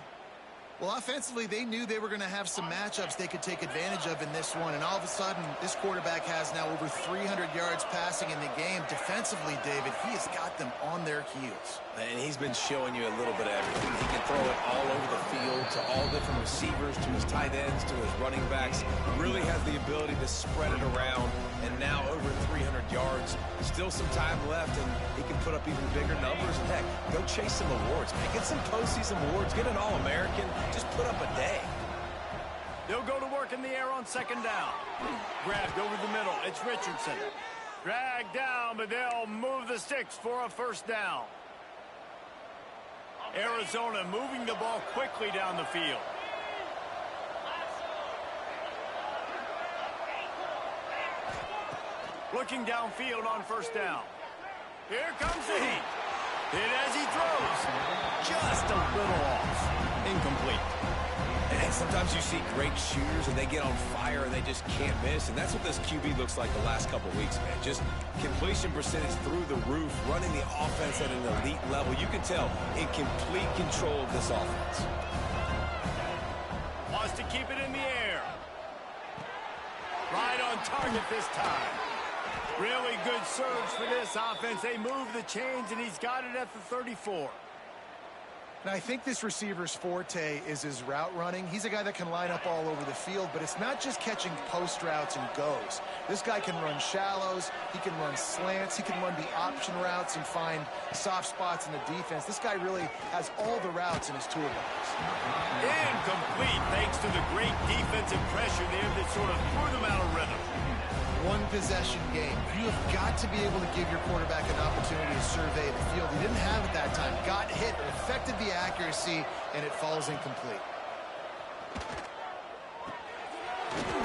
Well, offensively, they knew they were going to have some matchups they could take advantage of in this one, and all of a sudden, this quarterback has now over 300 yards passing in the game. Defensively, David, he has got them on their heels. And he's been showing you a little bit of everything. He can throw it all over the field to all different receivers, to his tight ends, to his running backs. Really has the ability to spread it around, and now over 300 yards. Still some time left, and he can put up even bigger numbers. And heck, go chase some awards, man. Get some postseason awards. Get an All-American. Just put up a day. They'll go to work in the air on second down. Grabbed over the middle. It's Richardson. Dragged down, but they'll move the sticks for a first down. Arizona moving the ball quickly down the field. Looking downfield on first down. Here comes the heat. Hit as he throws. Just a little off. Incomplete. And sometimes you see great shooters and they get on fire and they just can't miss. And that's what this QB looks like the last couple of weeks, man. Just completion percentage through the roof, running the offense at an elite level. You can tell in complete control of this offense. Wants to keep it in the air. Right on target this time. Really good surge for this offense. They move the chains, and he's got it at the 34. And I think this receiver's forte is his route running. He's a guy that can line up all over the field, but it's not just catching post routes and goes. This guy can run shallows, he can run slants, he can run the option routes and find soft spots in the defense. This guy really has all the routes in his toolbox. Incomplete thanks to the great defensive pressure there that sort of threw them out of rhythm. One possession game. You have got to be able to give your quarterback an opportunity to survey the field. He didn't have it that time. Got hit, affected the accuracy, and it falls incomplete.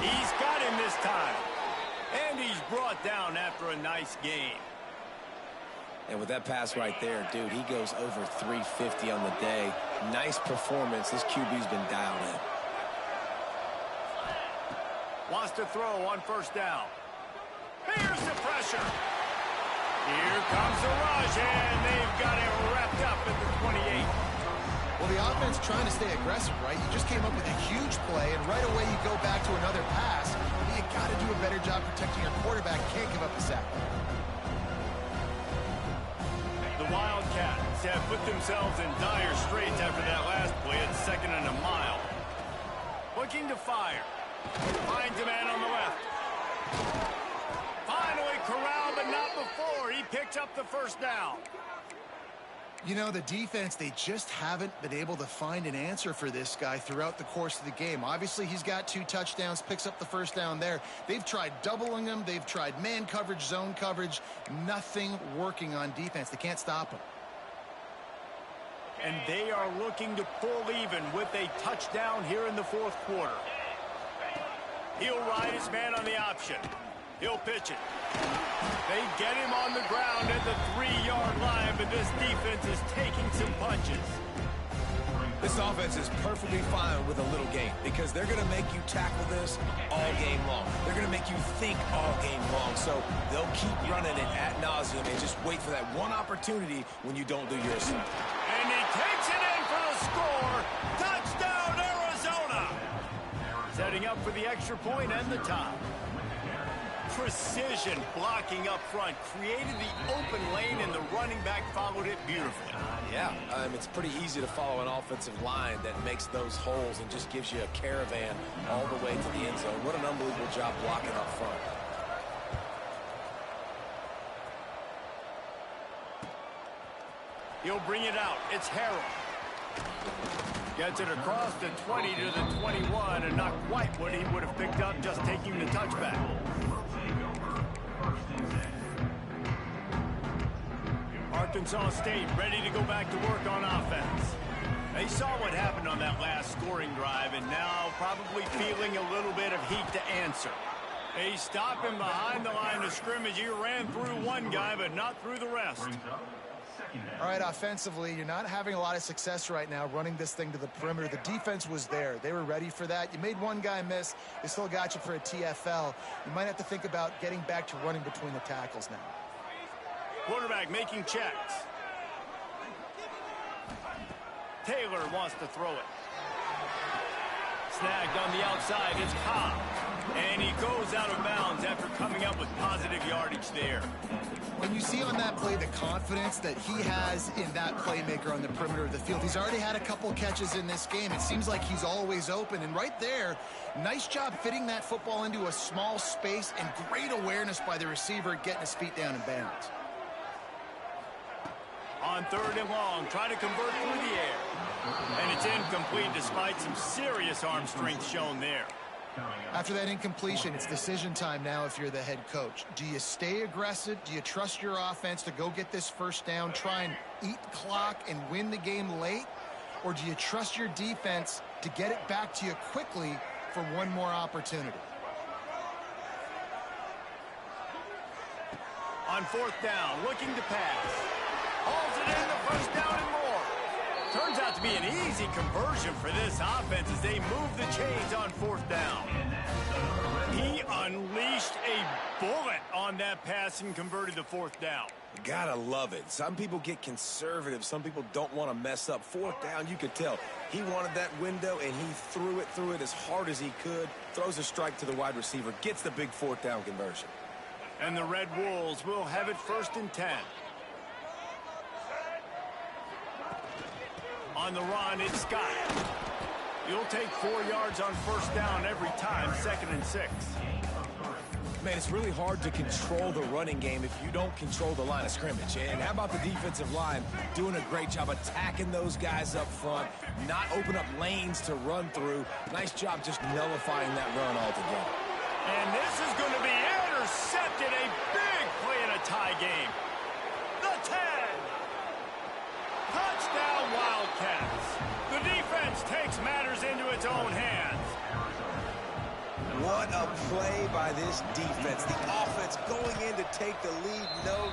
He's got him this time. And he's brought down after a nice game. And with that pass right there, dude, he goes over 350 on the day. Nice performance. This QB's been dialed in. Wants to throw on first down. Here's the pressure. Here comes the rush, and they've got it wrapped up at the 28. Well, the offense trying to stay aggressive, right? You just came up with a huge play, and right away you go back to another pass. You got to do a better job protecting your quarterback. Can't give up the sack. The Wildcats have put themselves in dire straits after that last play at 2nd and a mile. Looking to fire. Finds a man on the left. Finally corralled, but not before. He picks up the first down. You know, the defense, they just haven't been able to find an answer for this guy throughout the course of the game. Obviously, he's got 2 touchdowns, picks up the first down there. They've tried doubling him. They've tried man coverage, zone coverage. Nothing working on defense. They can't stop him. And they are looking to pull even with a touchdown here in the 4th quarter. He'll ride his man on the option. He'll pitch it. They get him on the ground at the 3-yard line, but this defense is taking some punches. This offense is perfectly fine with a little game because they're going to make you tackle this all game long. They're going to make you think all game long. So they'll keep running it ad nauseum and just wait for that one opportunity when you don't do your assignment. And he takes it in for the score. Touchdown, Arizona! Setting up for the extra point and the tie. Precision blocking up front created the open lane, and the running back followed it beautifully. Yeah, it's pretty easy to follow an offensive line that makes those holes and just gives you a caravan all the way to the end zone. What an unbelievable job blocking up front. He'll bring it out. It's Harrell. Gets it across the 20 to the 21, and not quite what he would have picked up just taking the touchback. Arkansas State ready to go back to work on offense. They saw what happened on that last scoring drive, and now probably feeling a little bit of heat to answer. They stop him behind the line of scrimmage. He ran through one guy, but not through the rest. All right, offensively, you're not having a lot of success right now running this thing to the perimeter. The defense was there. They were ready for that. You made one guy miss. They still got you for a TFL. You might have to think about getting back to running between the tackles now. Quarterback making checks. Taylor wants to throw it. Snagged on the outside. It's Ncaa. And he goes out of bounds after coming up with positive yardage there. When you see on that play the confidence that he has in that playmaker on the perimeter of the field, he's already had a couple catches in this game. It seems like he's always open. And right there, nice job fitting that football into a small space, and great awareness by the receiver getting his feet down in bounds. On 3rd and long, trying to convert through the air. And it's incomplete despite some serious arm strength shown there. After that incompletion, it's decision time now if you're the head coach. Do you stay aggressive? Do you trust your offense to go get this first down, try and eat clock and win the game late? Or do you trust your defense to get it back to you quickly for one more opportunity? On 4th down, looking to pass. Hauls it in, the first down and more. Turns out to be an easy conversion for this offense as they move the chains on 4th down. He unleashed a bullet on that pass and converted the 4th down. Gotta love it. Some people get conservative. Some people don't want to mess up. 4th down, you could tell. He wanted that window, and he threw it as hard as he could. Throws a strike to the wide receiver. Gets the big 4th down conversion. And the Red Wolves will have it 1st and 10. On the run, it's Scott. You'll take 4 yards on first down every time, 2nd and 6. Man, it's really hard to control the running game if you don't control the line of scrimmage. And how about the defensive line doing a great job attacking those guys up front, not open up lanes to run through. Nice job just nullifying that run altogether. And this is going to be intercepted. A big play in a tie game. The 10. Touchdown, Wildcats. The defense takes matters into its own hands. What a play by this defense. The offense going in to take the lead. No.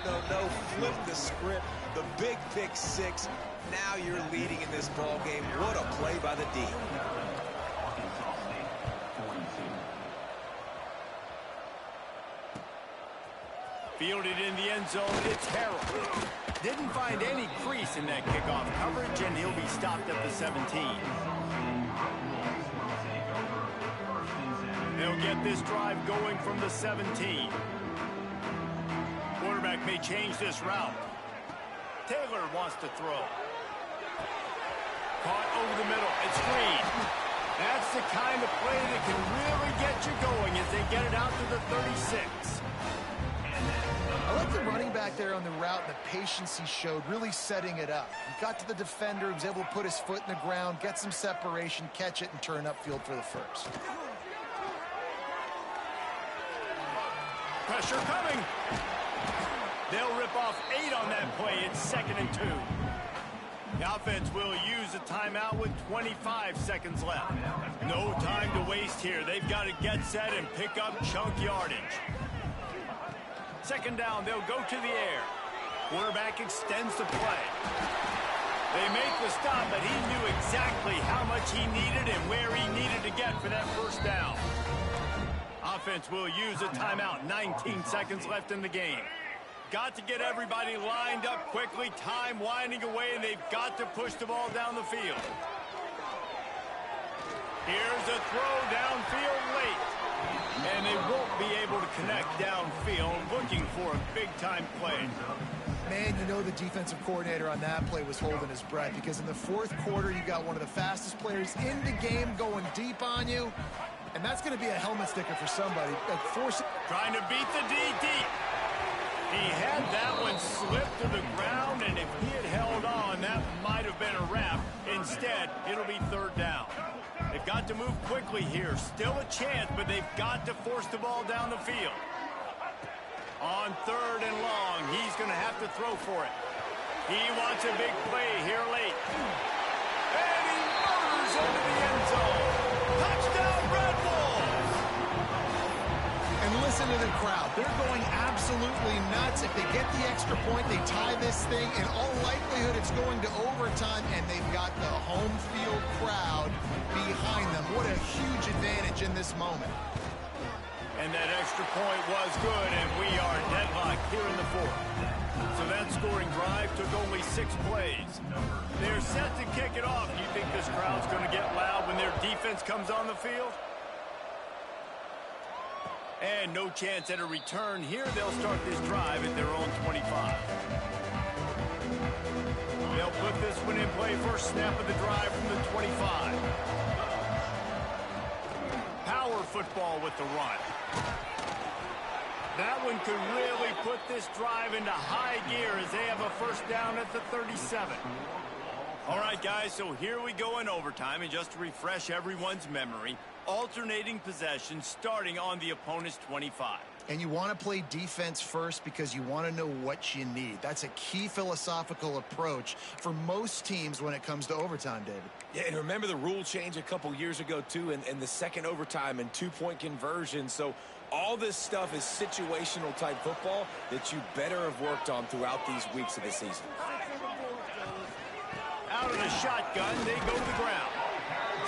Flip the script. The big pick 6. Now you're leading in this ball game. What a play by the D. Fielded in the end zone, it's Harrell. Didn't find any crease in that kickoff coverage, and he'll be stopped at the 17. They'll get this drive going from the 17. Quarterback may change this route. Taylor wants to throw. Caught over the middle. It's Green. That's the kind of play that can really get you going as they get it out to the 36. I like the running back there on the route and the patience he showed, really setting it up. He got to the defender, he was able to put his foot in the ground, get some separation, catch it, and turn upfield for the first. Pressure coming. They'll rip off 8 on that play. It's 2nd and 2. The offense will use a timeout with 25 seconds left. No time to waste here. They've got to get set and pick up chunk yardage. 2nd down, they'll go to the air. Quarterback extends the play. They make the stop, but he knew exactly how much he needed and where he needed to get for that first down. Offense will use a timeout. 19 seconds left in the game. Got to get everybody lined up quickly. Time winding away, and they've got to push the ball down the field. Here's a throw downfield late. And they won't be able to connect downfield, looking for a big-time play. Man, you know the defensive coordinator on that play was holding his breath, because in the 4th quarter, you got one of the fastest players in the game going deep on you, and that's going to be a helmet sticker for somebody. Trying to beat the D deep. He had that one slip to the ground, and if he had held on, that might have been a wrap. Instead, it'll be 3rd down. They've got to move quickly here. Still a chance, but they've got to force the ball down the field. On 3rd and long, he's going to have to throw for it. He wants a big play here late. And he murders into the end zone. Touchdown, Red Bulls! And listen to the crowd. They're going absolutely nuts. If they get the extra point, they tie this thing. In all likelihood, it's going to overtime, and they've got the home field crowd behind them. What a huge advantage in this moment. And that extra point was good, and we are deadlocked here in the 4th. So that scoring drive took only 6 plays. They're set to kick it off. Do you think this crowd's going to get loud when their defense comes on the field? And no chance at a return here. They'll start this drive at their own 25. They'll put this one in play. First snap of the drive from the 25. Power football with the run. That one could really put this drive into high gear as they have a first down at the 37. All right, guys, so here we go in overtime, and just to refresh everyone's memory, alternating possession starting on the opponent's 25. And you want to play defense first because you want to know what you need. That's a key philosophical approach for most teams when it comes to overtime, David. Yeah, and remember the rule change a couple years ago, too, and the second overtime and 2-point conversion. So all this stuff is situational type football that you better have worked on throughout these weeks of the season. Out of the shotgun, they go to the ground.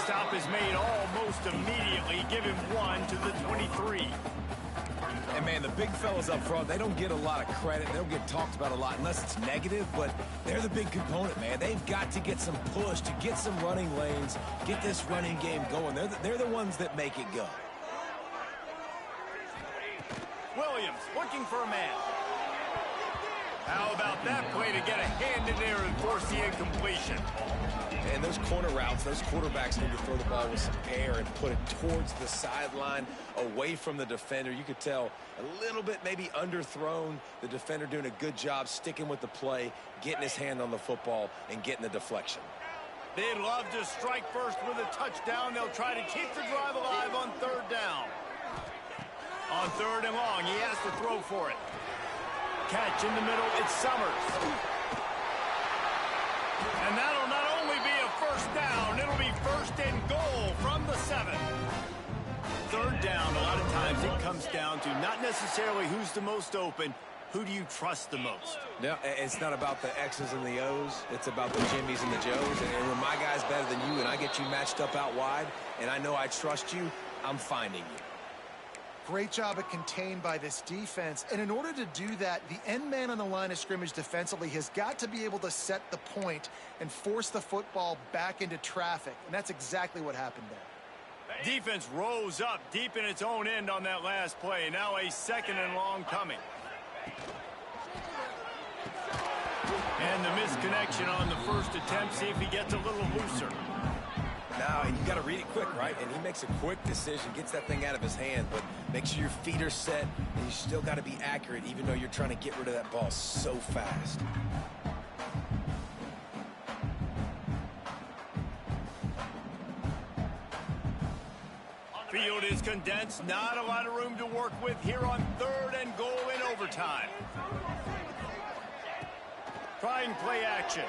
Stop is made almost immediately. Give him 1 to the 23. And, man, the big fellas up front, they don't get a lot of credit. They don't get talked about a lot unless it's negative, but they're the big component, man. They've got to get some push, to get some running lanes, get this running game going. They're the ones that make it go. Williams looking for a man. How about that play to get a hand in there and force the incompletion? And those corner routes, those quarterbacks need to throw the ball with some air and put it towards the sideline, away from the defender. You could tell a little bit maybe underthrown. The defender doing a good job sticking with the play, getting his hand on the football, and getting the deflection. They'd love to strike first with a touchdown. They'll try to keep the drive alive on third down. On third and long, he has to throw for it. Catch in the middle, it's Summers. And that'll not only be a first down, it'll be first and goal from the 7. Third down, a lot of times it comes down to not necessarily who's the most open, who do you trust the most? No, it's not about the X's and the O's. It's about the Jimmys and the Joes. And when my guy's better than you and I get you matched up out wide and I know I trust you, I'm finding you. Great job at contained by this defense. And in order to do that, the end man on the line of scrimmage defensively has got to be able to set the point and force the football back into traffic. And that's exactly what happened there. Defense rose up deep in its own end on that last play. Now a second and long coming. And the misconnection on the first attempt. See if he gets a little looser. Now, you got to read it quick, right? And he makes a quick decision, gets that thing out of his hand, but make sure your feet are set, and you still got to be accurate, even though you're trying to get rid of that ball so fast. Field is condensed. Not a lot of room to work with here on third and goal in overtime. Trying play action.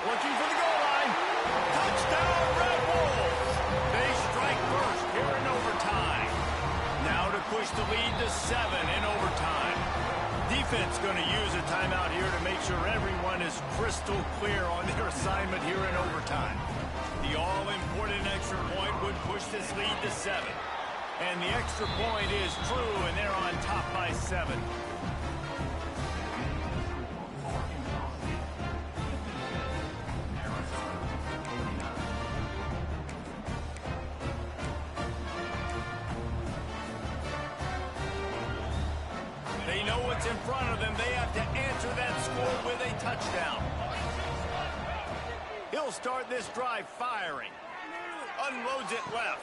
Looking for the goal line. Touchdown, Red Wolves. They strike first here in overtime. Now to push the lead to 7 in overtime. Defense going to use a timeout here to make sure everyone is crystal clear on their assignment here in overtime. The all-important extra point would push this lead to 7. And the extra point is true, and they're on top by 7. They know what's in front of them. They have to answer that score with a touchdown. He'll start this drive firing. Unloads it left.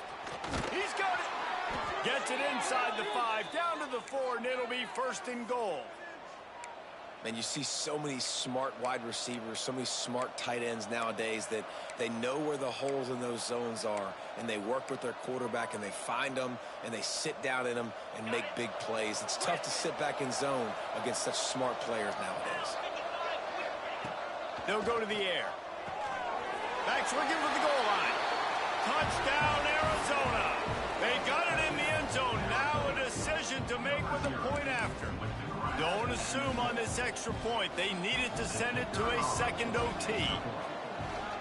He's got it. Gets it inside the 5, down to the 4, and it'll be first and goal. Man, you see so many smart wide receivers, so many smart tight ends nowadays that they know where the holes in those zones are, and they work with their quarterback, and they find them, and they sit down in them and make big plays. It's tough to sit back in zone against such smart players nowadays. They'll go to the air. Backs looking for the goal line. Touchdown, Arizona. They got it in the end zone. Now a decision to make with a point after. Don't assume on this extra point. They needed to send it to a second OT.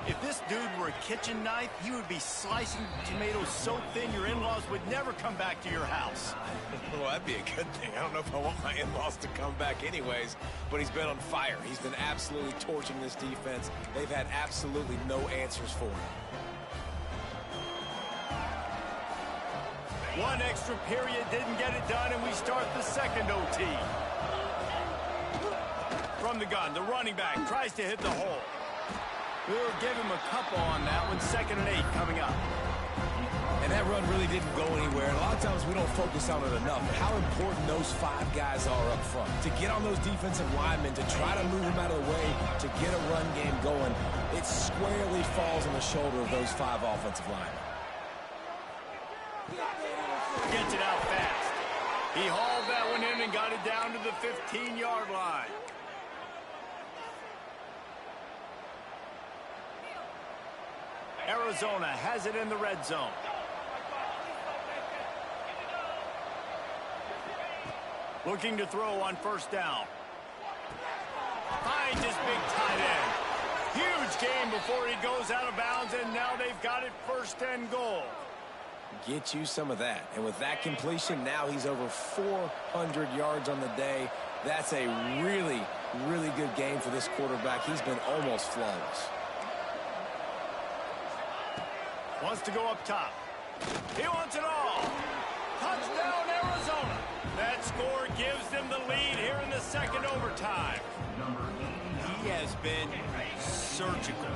If this dude were a kitchen knife, he would be slicing tomatoes so thin your in-laws would never come back to your house. Well, that'd be a good thing. I don't know if I want my in-laws to come back anyways, but he's been on fire. He's been absolutely torching this defense. They've had absolutely no answers for him. One extra period didn't get it done, and we start the second OT. From the gun, the running back tries to hit the hole. We'll give him a couple on that one. 2nd and 8 coming up. And that run really didn't go anywhere. And a lot of times we don't focus on it enough. But how important those 5 guys are up front. To get on those defensive linemen, to try to move them out of the way, to get a run game going, it squarely falls on the shoulder of those 5 offensive linemen. Gets it out fast. He hauled that one in and got it down to the 15-yard line. Arizona has it in the red zone. Looking to throw on first down. Finds his big tight end. Huge game before he goes out of bounds, and now they've got it first and goal. Get you some of that. And with that completion, now he's over 400 yards on the day. That's a really, really good game for this quarterback. He's been almost flawless. Wants to go up top. He wants it all. Touchdown, Arizona. That score gives them the lead here in the second overtime. He has been surgical.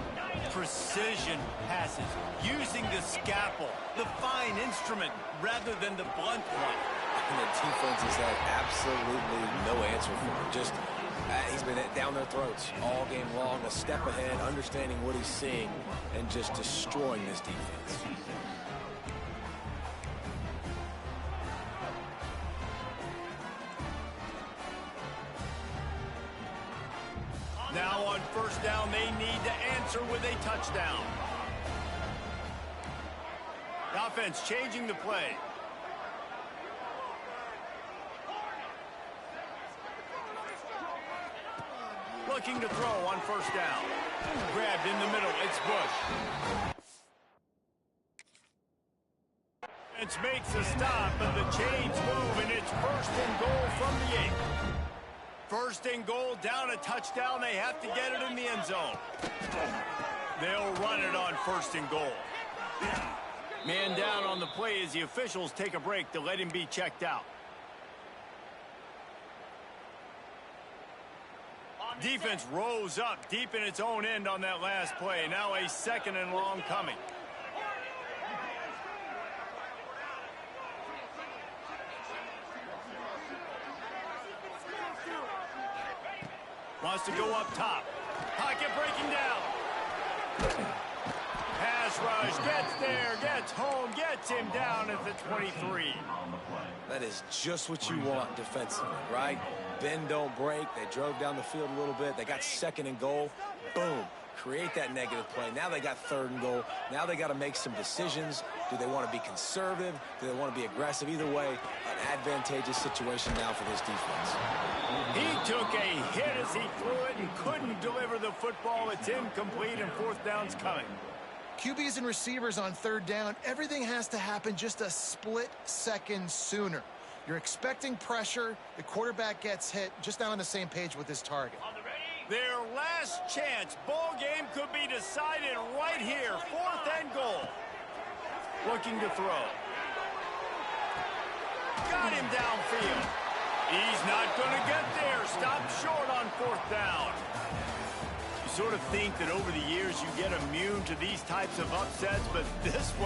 Precision passes, using the scalpel, the fine instrument, rather than the blunt one. And the defense has had absolutely no answer for him. Just, he's been down their throats all game long, a step ahead, understanding what he's seeing, and just destroying this defense. Now on first down, they need to answer with a touchdown. The offense changing the play. Looking to throw on first down. Grabbed in the middle. It's Bush. It makes a stop, and the chains move, and it's first and goal from the 8. First and goal, down a touchdown. They have to get it in the end zone. They'll run it on first and goal. Man down on the play as the officials take a break to let him be checked out. Defense rose up deep in its own end on that last play. Now a second and long coming. Wants to go up top. Pocket breaking down. Pass rush, gets there, gets home, gets him down at the 23. That is just what you want defensively, right? Bend, don't break. They drove down the field a little bit. They got second and goal. Boom. Create that negative play. Now they got third and goal. Now they got to make some decisions. Do they want to be conservative? Do they want to be aggressive? Either way, an advantageous situation now for this defense. He took a hit as he threw it and couldn't deliver the football. It's incomplete, and fourth down's coming. QBs and receivers on third down, everything has to happen just a split second sooner. You're expecting pressure. The quarterback gets hit, just not on the same page with his target. Their last chance. Ball game could be decided right here. Fourth and goal. Looking to throw. Got him downfield. He's not going to get there. Stopped short on fourth down. You sort of think that over the years you get immune to these types of upsets, but this one